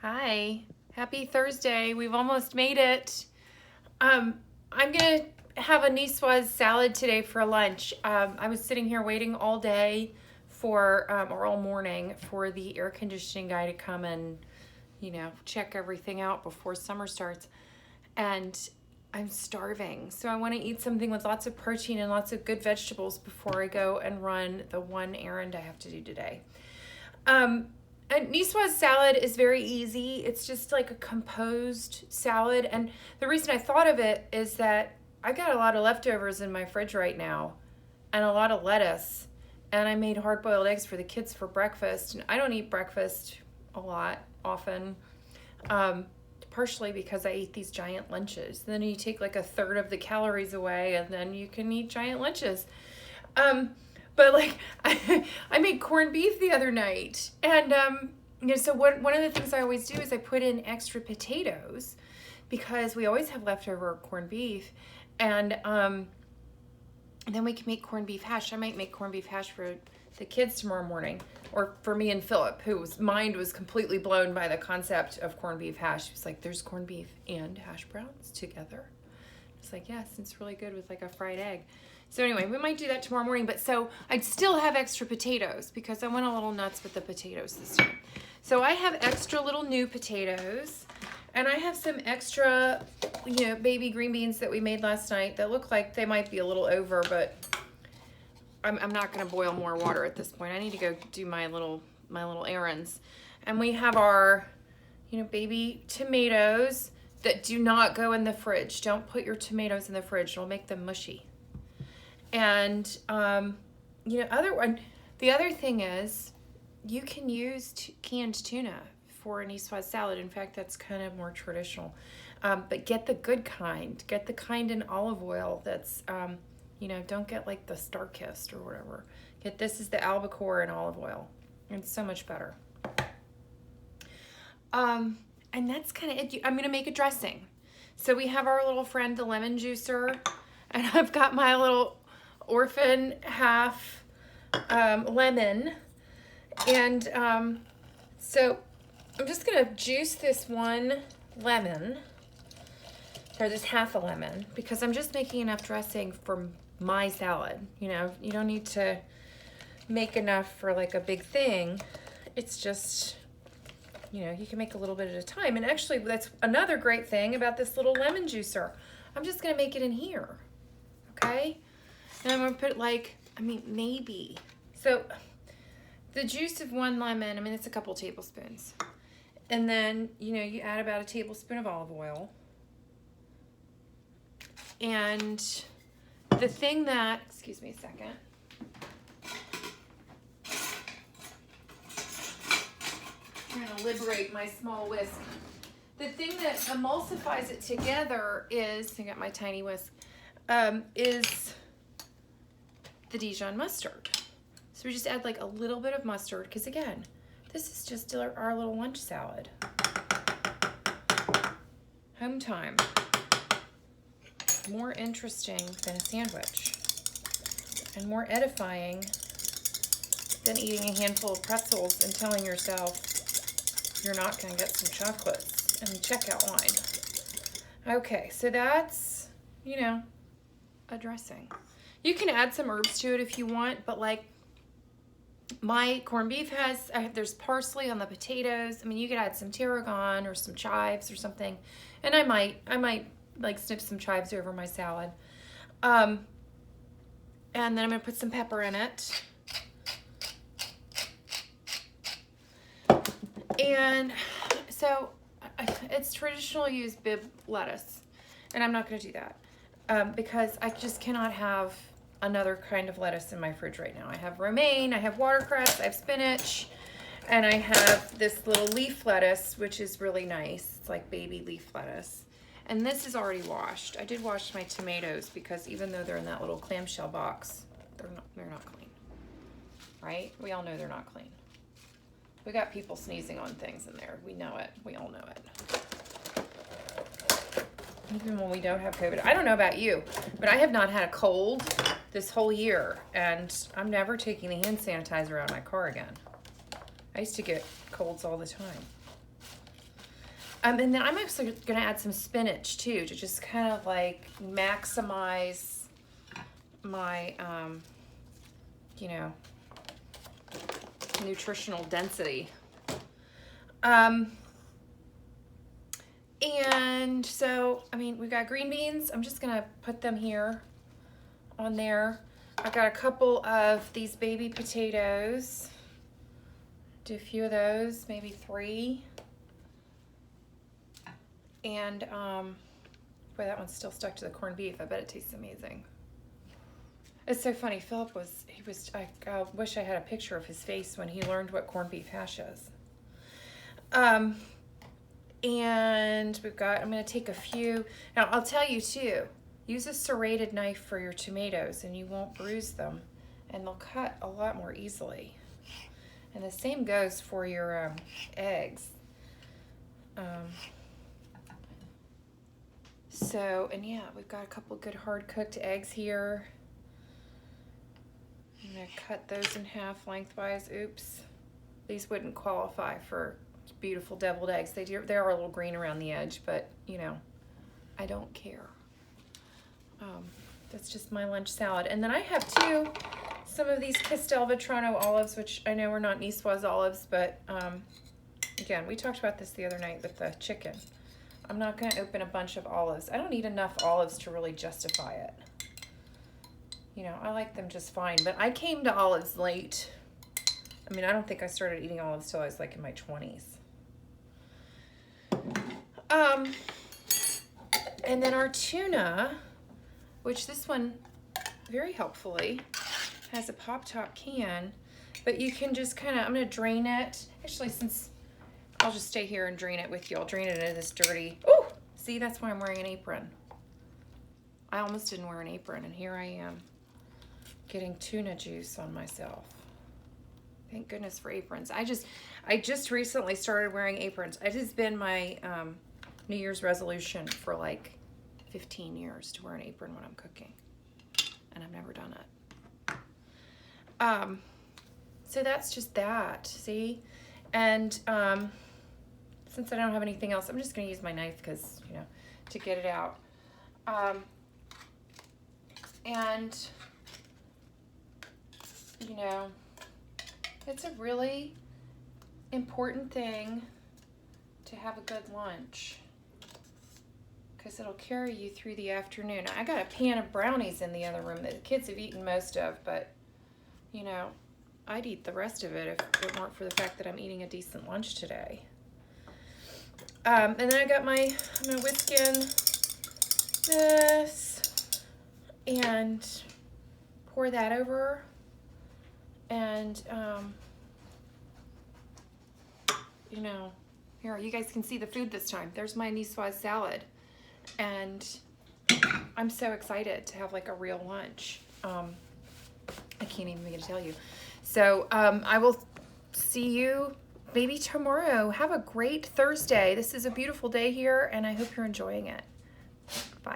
Hi, happy Thursday. We've almost made it. I'm gonna have a Nicoise salad today for lunch. I was sitting here waiting all day or all morning for the air conditioning guy to come and, check everything out before summer starts. And I'm starving. So I want to eat something with lots of protein and lots of good vegetables before I go and run the one errand I have to do today. A Nicoise salad is very easy. It's just like a composed salad. And the reason I thought of it is that I got a lot of leftovers in my fridge right now and a lot of lettuce. And I made hard-boiled eggs for the kids for breakfast. And I don't eat breakfast a lot often, partially because I eat these giant lunches. Then you take like a third of the calories away and then you can eat giant lunches. But like I made corned beef the other night, and so one of the things I always do is I put in extra potatoes because we always have leftover corned beef, and then we can make corned beef hash. I might make corned beef hash for the kids tomorrow morning, or for me and Philip, whose mind was completely blown by the concept of corned beef hash. He was like, "There's corned beef and hash browns together." It's like, yes, it's really good with like a fried egg. So anyway, we might do that tomorrow morning, but so I'd still have extra potatoes because I went a little nuts with the potatoes this time. So I have extra little new potatoes, and I have some extra, baby green beans that we made last night that look like they might be a little over, but I'm not gonna boil more water at this point. I need to go do my little errands. And we have our, baby tomatoes that do not go in the fridge. Don't put your tomatoes in the fridge. It'll make them mushy. And, the other thing is you can use canned tuna for a Nicoise salad. In fact, that's kind of more traditional. But get the good kind. Get the kind in olive oil that's, don't get like the Star-Kissed or whatever. This is the albacore in olive oil. It's so much better. And that's kind of it. I'm going to make a dressing. So we have our little friend, the lemon juicer, and I've got my little orphan half lemon. And so I'm just going to juice this one lemon, or this half a lemon, because I'm just making enough dressing for my salad. You don't need to make enough for like a big thing. It's just, you can make a little bit at a time. And actually, that's another great thing about this little lemon juicer. I'm just going to make it in here, okay? And I'm going to put maybe. So the juice of one lemon, it's a couple tablespoons. And then, you add about a tablespoon of olive oil. And the thing that, excuse me a second. I'm going to liberate my small whisk. The thing that emulsifies it together is, I got my tiny whisk, is the Dijon mustard. So we just add like a little bit of mustard, because again, this is just our little lunch salad. Home time. More interesting than a sandwich, and more edifying than eating a handful of pretzels and telling yourself you're not going to get some chocolates and checkout line. Okay, so that's, a dressing. You can add some herbs to it if you want, but like my corned beef there's parsley on the potatoes. You could add some tarragon or some chives or something, and I might like snip some chives over my salad. And then I'm going to put some pepper in it. And so it's traditional to use Bibb lettuce, and I'm not going to do that because I just cannot have another kind of lettuce in my fridge right now. I have romaine, I have watercress, I have spinach, and I have this little leaf lettuce, which is really nice. It's like baby leaf lettuce. And this is already washed. I did wash my tomatoes because even though they're in that little clamshell box, they're not clean, right? We all know they're not clean. We got people sneezing on things in there. We know it. We all know it. Even when we don't have COVID. I don't know about you, but I have not had a cold this whole year, and I'm never taking the hand sanitizer out of my car again. I used to get colds all the time. And then I'm actually gonna add some spinach too, to just kind of like maximize my, you know, nutritional density. And so, I mean, we've got green beans. I'm just gonna put them here on there. I've got a couple of these baby potatoes. Do a few of those, maybe 3. And, boy, that one's still stuck to the corned beef. I bet it tastes amazing. It's so funny. Philip I wish I had a picture of his face when he learned what corned beef hash is. And we've got, I'm going to take a few. Now, I'll tell you too, use a serrated knife for your tomatoes and you won't bruise them. And they'll cut a lot more easily. And the same goes for your eggs. So, and yeah, we've got a couple good hard-cooked eggs here. I'm going to cut those in half lengthwise. Oops. These wouldn't qualify for beautiful deviled eggs. They are a little green around the edge, but, you know, I don't care. That's just my lunch salad. And then I have too, some of these Castelvetrano olives, which I know are not Nicoise olives, but again, we talked about this the other night with the chicken. I'm not going to open a bunch of olives. I don't need enough olives to really justify it. You know, I like them just fine, but I came to olives late. I mean, I don't think I started eating olives till I was like in my 20s. And then our tuna, which this one very helpfully has a pop top can, but you can just kind of, I'm going to drain it. Actually, since I'll just stay here and drain it with you. I'll drain it into this dirty, oh, see, that's why I'm wearing an apron. I almost didn't wear an apron, and here I am getting tuna juice on myself. Thank goodness for aprons. I just recently started wearing aprons. It has been my New Year's resolution for like 15 years to wear an apron when I'm cooking, and I've never done it. So that's just that, see? And since I don't have anything else, I'm just going to use my knife because, you know, to get it out. And, you know, it's a really important thing to have a good lunch because it'll carry you through the afternoon. I got a pan of brownies in the other room that the kids have eaten most of, but, you know, I'd eat the rest of it if it weren't for the fact that I'm eating a decent lunch today. And then I'm going to whisk in this and pour that over. And, you know, here, you guys can see the food this time. There's my Nicoise salad. And I'm so excited to have like a real lunch. I can't even begin to tell you. So I will see you maybe tomorrow. Have a great Thursday. This is a beautiful day here, and I hope you're enjoying it. Bye.